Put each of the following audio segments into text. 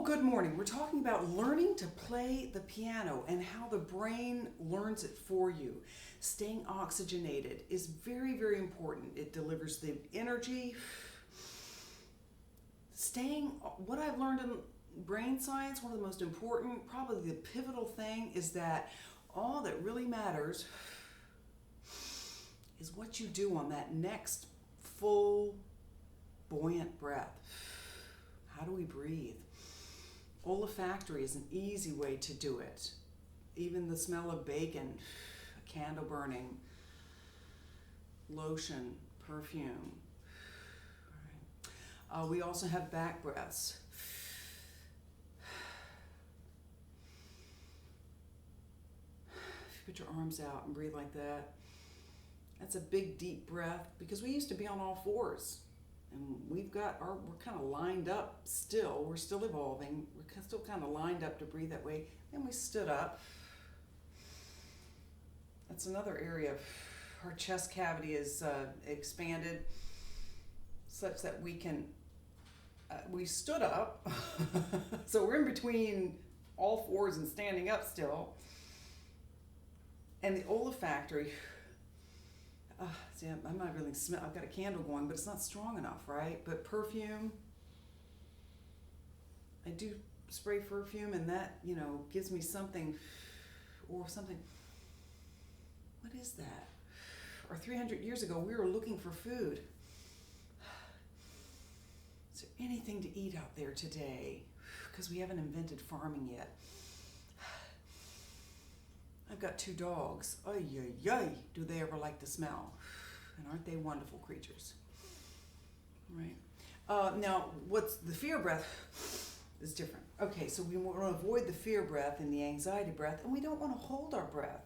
good morning. We're talking about learning to play the piano and how the brain learns it for you. Staying oxygenated is very, very important. It delivers the energy. What I've learned in brain science, one of the most important, probably the pivotal thing, is that all that really matters is what you do on that next full, buoyant breath. How do we breathe? Olfactory is an easy way to do it. Even the smell of bacon, a candle burning, lotion, perfume. All right. We also have back breaths. If you put your arms out and breathe like that, that's a big deep breath, because we used to be on all fours. And we're kind of lined up still. We're still evolving. We're still kind of lined up to breathe that way. Then we stood up. That's another area of our chest cavity is expanded such that we stood up. So we're in between all fours and standing up still. And the olfactory, see, I'm not really I've got a candle going, but it's not strong enough, right? But perfume, I do spray perfume, and that, gives me something, or something. What is that? Or 300 years ago, we were looking for food. Is there anything to eat out there today? Because we haven't invented farming yet. I've got 2 dogs. Ay, ay, ay, do they ever like the smell? And aren't they wonderful creatures? Right. Now, what's the fear breath is different. Okay, so we want to avoid the fear breath and the anxiety breath, and we don't want to hold our breath.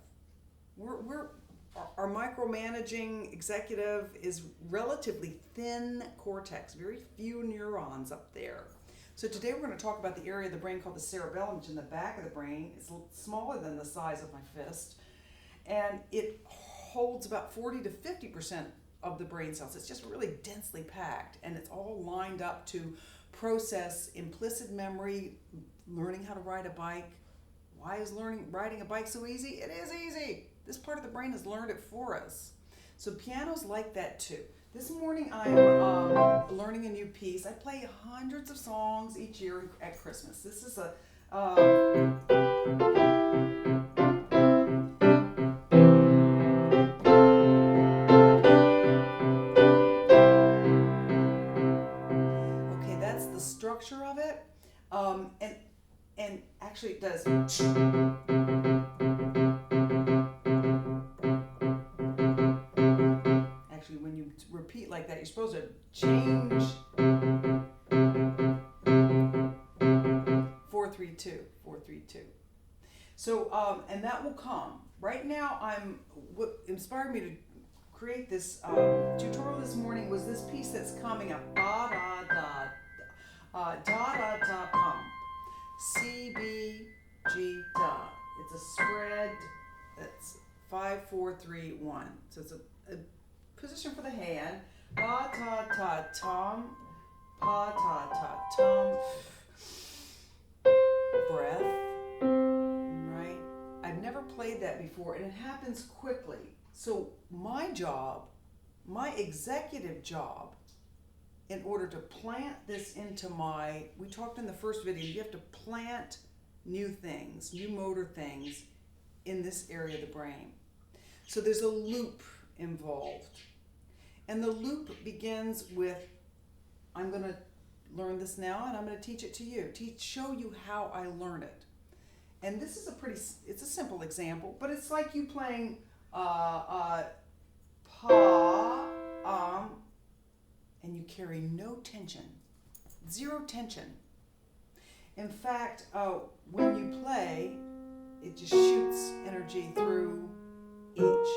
Our micromanaging executive is relatively thin cortex, very few neurons up there. So today we're going to talk about the area of the brain called the cerebellum, which is in the back of the brain. It's smaller than the size of my fist, and it holds about 40 to 50% of the brain cells. It's just really densely packed, and it's all lined up to process implicit memory, learning how to ride a bike. Why is riding a bike so easy? It is easy. This part of the brain has learned it for us. So piano's like that too. This morning I'm learning a new piece. I play hundreds of songs each year at Christmas. This is a okay, that's the structure of it. And actually it does. When you repeat like that, you're supposed to change 4-3-2. So, and that will come. Right now, what inspired me to create this tutorial this morning was this piece that's coming up. Da-da-da-pum. C-B-G, da. It's a spread that's 5-4-3-1. So it's a position for the hand. Pa-ta-ta-tum. Pa-ta-ta-tum. Breath. Right? I've never played that before, and it happens quickly. So my executive job, in order to plant this into we talked in the first video, you have to plant new things, new motor things in this area of the brain. So there's a loop involved. And the loop begins with, I'm going to learn this now, and I'm going to teach it to you, show you how I learn it. And this is it's a simple example, but it's like you playing pa, and you carry no tension, 0 tension. In fact, when you play, it just shoots energy through each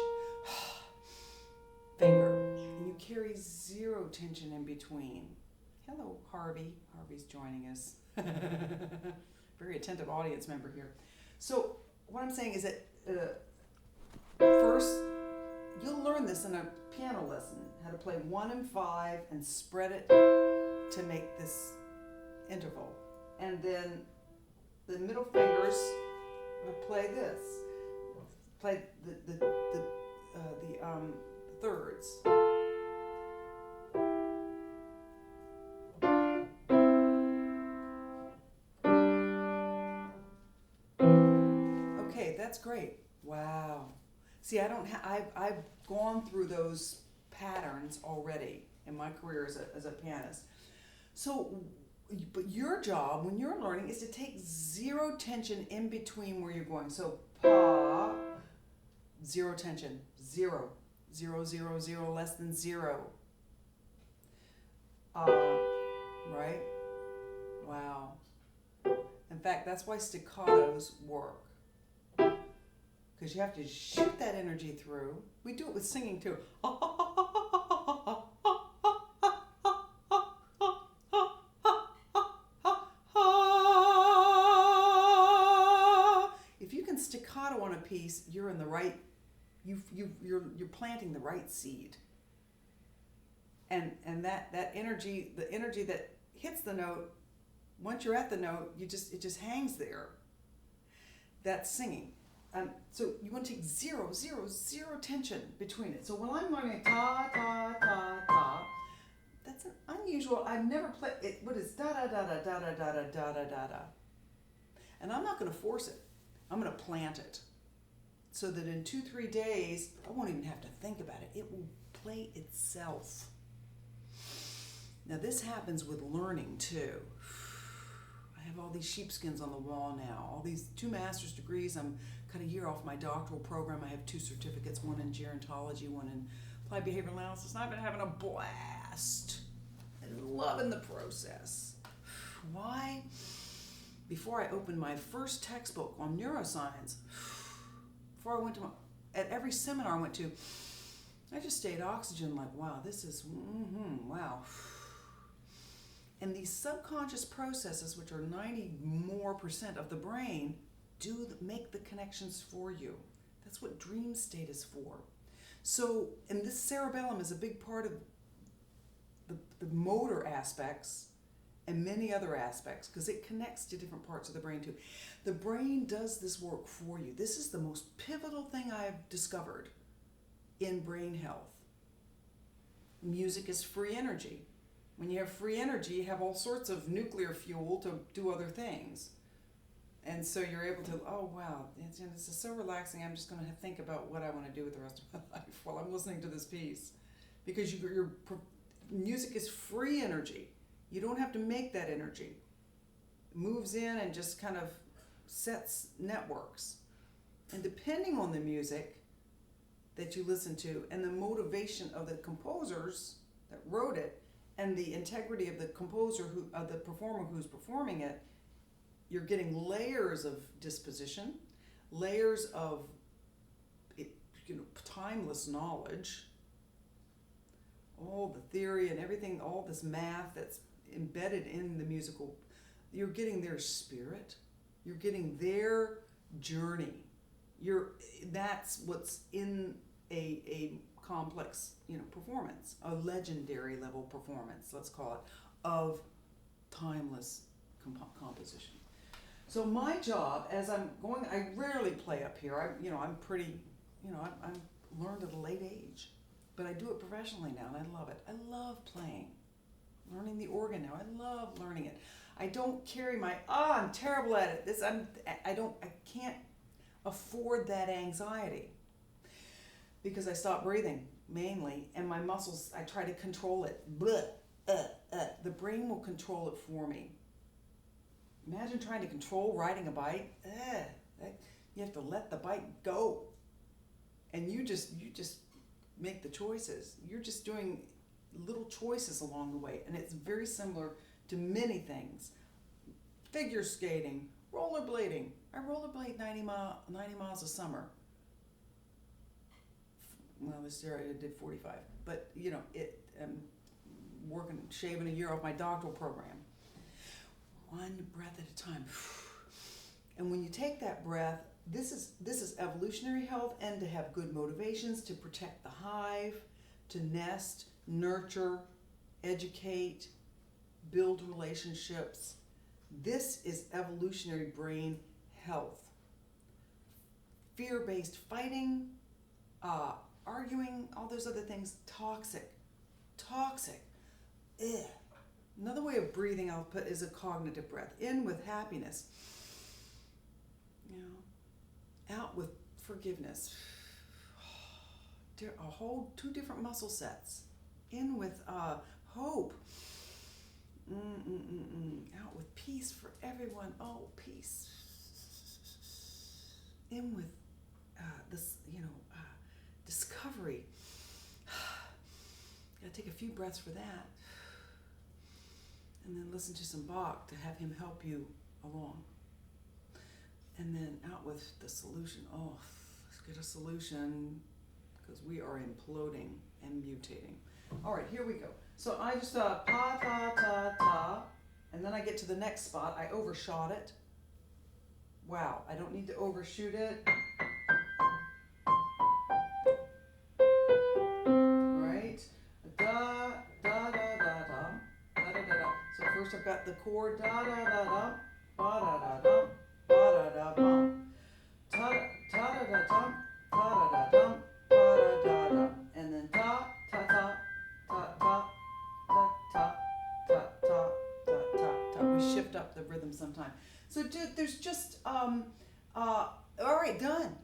finger. And you carry 0 tension in between. Hello, Harvey. Harvey's joining us. Very attentive audience member here. So what I'm saying is that first, you'll learn this in a piano lesson, how to play 1 and 5 and spread it to make this interval. and then the middle fingers play this. Play the thirds. Okay, that's great. Wow. See, I don't I've gone through those patterns already in my career as a pianist. So, but your job when you're learning is to take zero tension in between where you're going. So, pa, zero tension, zero, zero, zero, zero, less than zero. Right? Wow. In fact, that's why staccatos work. Because you have to shoot that energy through. We do it with singing too. If you can staccato on a piece, you're in the right. You're planting the right seed. And that energy, the energy that hits the note, once you're at the note, it just hangs there. That's singing. So you want to take zero, zero, zero tension between it. So when I'm learning ta, ta, ta, ta, that's an unusual, I've never played it. What is da, da, da, da, da, da, da, da, da, da, da, da. And I'm not going to force it. I'm going to plant it. So that in 2-3 days, I won't even have to think about it. It will play itself. Now this happens with learning too. I have all these sheepskins on the wall now, all these 2 master's degrees. I'm cut a year off my doctoral program. I have 2 certificates, one in gerontology, one in applied behavioral analysis, and I've been having a blast and loving the process. Why? Before I opened my first textbook on neuroscience, before I went to at every seminar I went to, I just stayed oxygen like, wow, this is, wow. And these subconscious processes, which are 90% more of the brain, make the connections for you. That's what dream state is for. So, and this cerebellum is a big part of the motor aspects and many other aspects because it connects to different parts of the brain too. The brain does this work for you. This is the most pivotal thing I've discovered in brain health. Music is free energy. When you have free energy, you have all sorts of nuclear fuel to do other things. And so you're able to, oh wow, it's so relaxing. I'm just going to think about what I want to do with the rest of my life while I'm listening to this piece. Because your music is free energy. You don't have to make that energy. It moves in and just kind of sets networks. And depending on the music that you listen to and the motivation of the composers that wrote it, and the integrity of the composer, the performer who's performing it, you're getting layers of disposition, layers of timeless knowledge, all the theory and everything, all this math that's embedded in the musical. You're getting their spirit, you're getting their journey. That's what's in a complex, performance, a legendary level performance, let's call it, of timeless composition. So my job, as I'm going, I rarely play up here. I'm pretty, I'm learned at a late age, but I do it professionally now, and I love it. I love playing, learning the organ now. I love learning it. I don't carry I'm terrible at it. I can't afford that anxiety. Because I stopped breathing, mainly, and my muscles, I try to control it. The brain will control it for me. Imagine trying to control riding a bike. You have to let the bike go. And you just make the choices. You're just doing little choices along the way, and it's very similar to many things. Figure skating, rollerblading. I rollerblade 90 miles a summer. Well, this year I did 45, but I'm shaving a year off my doctoral program. One breath at a time. And when you take that breath, this is evolutionary health, and to have good motivations to protect the hive, to nest, nurture, educate, build relationships. This is evolutionary brain health. Fear-based fighting, arguing, all those other things, toxic. Ugh. Another way of breathing I'll put is a cognitive breath. In with happiness. Out with forgiveness. Two different muscle sets. In with hope. Out with peace for everyone. Oh, peace. In with discovery. Gotta take a few breaths for that. And then listen to some Bach to have him help you along. And then out with the solution. Oh, let's get a solution because we are imploding and mutating. All right, here we go. So I just pa, ta, ta, ta, and then I get to the next spot. I overshot it. Wow, I don't need to overshoot it. Right? Da, da, da, da, da, da, da, da, da. So first I've got the chord da, da, da, da, ba, da, da, da, ba, da, da, bum. Ta, ta, da, da, dum, ta, da, da, dum, ba, da, da, da. And then ta, ta, ta, ta, ta, ta, ta, ta, ta, ta, ta, ta. We shift up the rhythm sometime. So there's just, all right, done.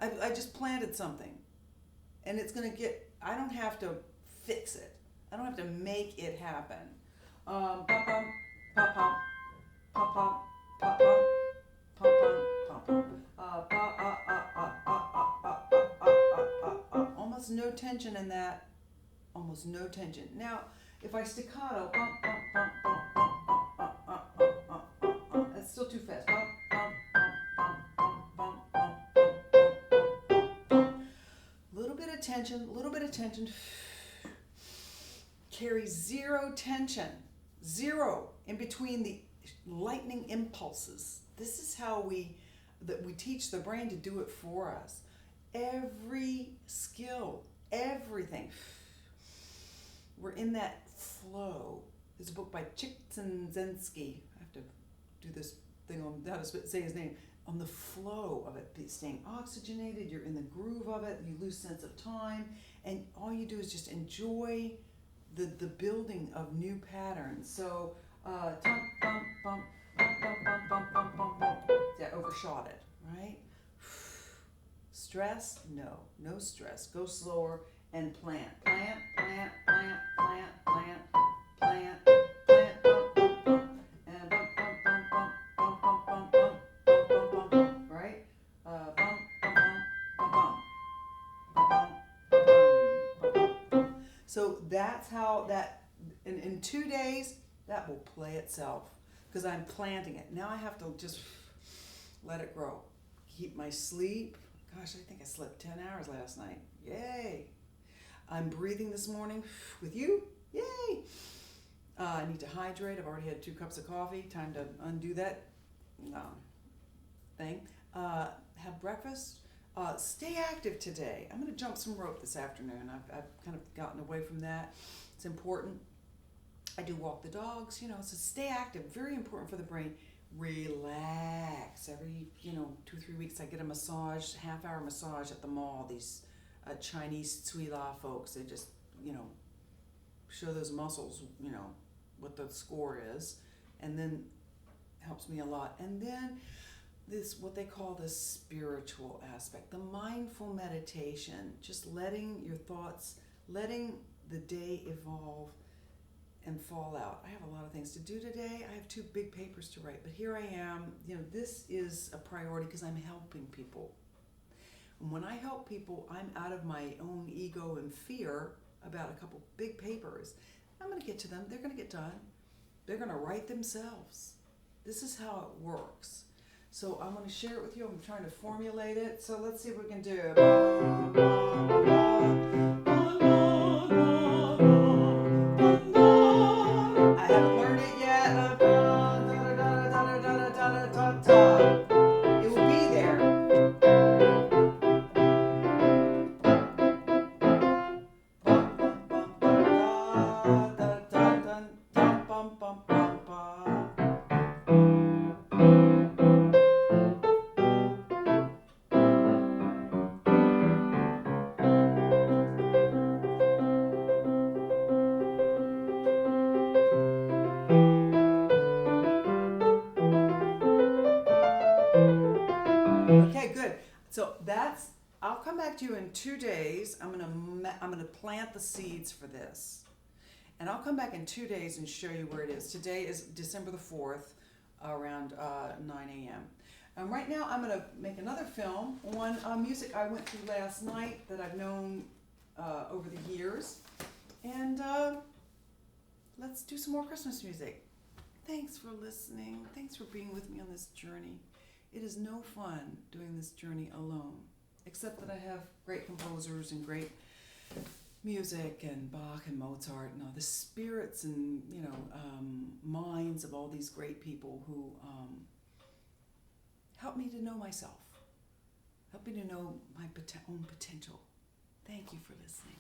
I just planted something. And it's going to I don't have to fix it. I don't have to make it happen. Pop, pop, pop, pop, pop, pop, pop, pop, pop, pop. Almost no tension in that. Almost no tension. Now, if I staccato, that's still too fast. Little bit of tension. Carry zero tension. Zero in between the lightning impulses. This is how we teach the brain to do it for us. Every skill, everything. We're in that flow. There's a book by Csikszentmihalyi. I have to do this thing on how to say his name. On the flow of it, staying oxygenated, you're in the groove of it, you lose sense of time, and all you do is just enjoy the building of new patterns. So, yeah, overshot it, right? Stress? No stress. Go slower and plant. Plant. So that's how in 2 days, that will play itself because I'm planting it. Now I have to just let it grow. Keep my sleep. Gosh, I think I slept 10 hours last night. Yay. I'm breathing this morning with you. Yay. I need to hydrate. I've already had 2 cups of coffee. Time to undo that thing. Have breakfast. Stay active today. I'm going to jump some rope this afternoon. I've kind of gotten away from that. It's important. I do walk the dogs, so stay active. Very important for the brain. Relax. Every, 2-3 weeks I get a massage, half-hour massage at the mall. These Chinese Tsui La folks, they just, show those muscles, what the score is. And then helps me a lot. And then this, what they call the spiritual aspect, the mindful meditation, just letting your thoughts, letting the day evolve and fall out. I have a lot of things to do today. I have 2 big papers to write, but here I am. This is a priority because I'm helping people. And when I help people, I'm out of my own ego and fear about a couple big papers. I'm going to get to them. They're going to get done. They're going to write themselves. This is how it works. So I'm going to share it with you. I'm trying to formulate it. So let's see what we can do. I haven't learned it yet. It will be there. back to you in 2 days. I'm gonna plant the seeds for this, and I'll come back in 2 days and show you where it is. Today is December the 4th, around 9 a.m. And right now I'm gonna make another film on music I went through last night that I've known over the years, and let's do some more Christmas music. Thanks for listening. Thanks for being with me on this journey. It is no fun doing this journey alone, except that I have great composers and great music and Bach and Mozart and all the spirits and minds of all these great people who help me to know myself, help me to know my own potential. Thank you for listening.